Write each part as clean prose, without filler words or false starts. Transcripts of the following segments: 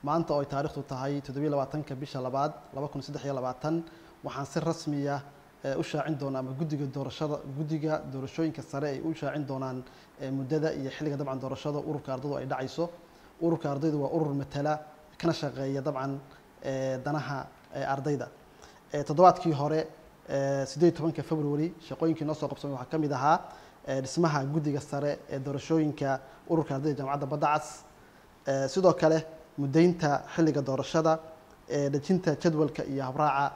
maanta oo ay taariikhdu tahay 27 bisha labaad 2023 waxaan si rasmi ah u shaacin doonaa ama guddiga doorashooyinka sare ay u shaacin doonaan muddada iyo xilliga dabcan doorashada ururka ardaydu ay dhacayso. ururka ardaydu waa urur matala kana shaqeeya dabcan danaha ardayda. toddobaadkii hore 18 February shaqooyinkii noo soo qabsamay waxaa ka mid ahaa dhismaha guddiga sare ee doorashooyinka ururka ardayda jaamacadda Badda Cas. sidoo kale mudaynta xilliga doorashada dejinta jadwalka iyo habraaca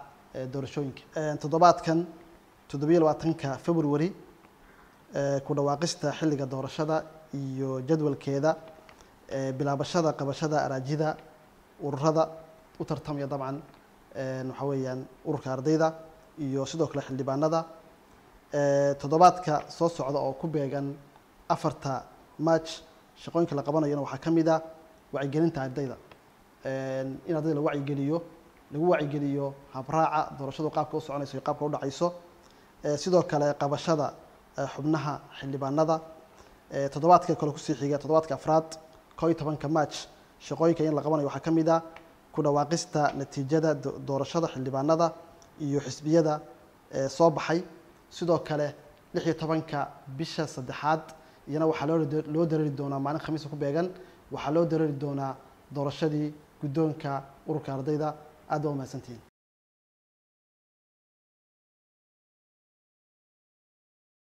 doorashooyinka. toddobaadkan 27 February ku dhawaaqista xilliga doorashada iyo jadwalkeeda bilaabashada qabashada araajida ururada u tartamaya dabcan waxa weeyaan ururka ardayda iyo sidoo kale xildhibaanada. toddobaadka soo socda oo ku beegan 4 March shaqooyinka la qabanayana waxaa ka mid ah wacyigelinta ardayda. in ardayda lagu wacyigeliyo habraaca doorashadu qaabka u soconayso iyo qaabka u dhacayso. sidoo kale qabashada xubnaha xildhibaanada. toddobaadka kale ku sii xiga toddobaadka afraad 11 March shaqooyinka in la qabanayo waxaa ka mid ah ku dhawaaqista natiijada doorashada xildhibaanada iyo xisbiyada soo baxay. sidoo kale 16 bisha saddexaad iyana waxaa loo dareeri doonaa maalin khamiis ku beegan waxaa loo dareeri doonaa doorashadii guddoonka ururka ardayda. aad waa mahadsantihiin.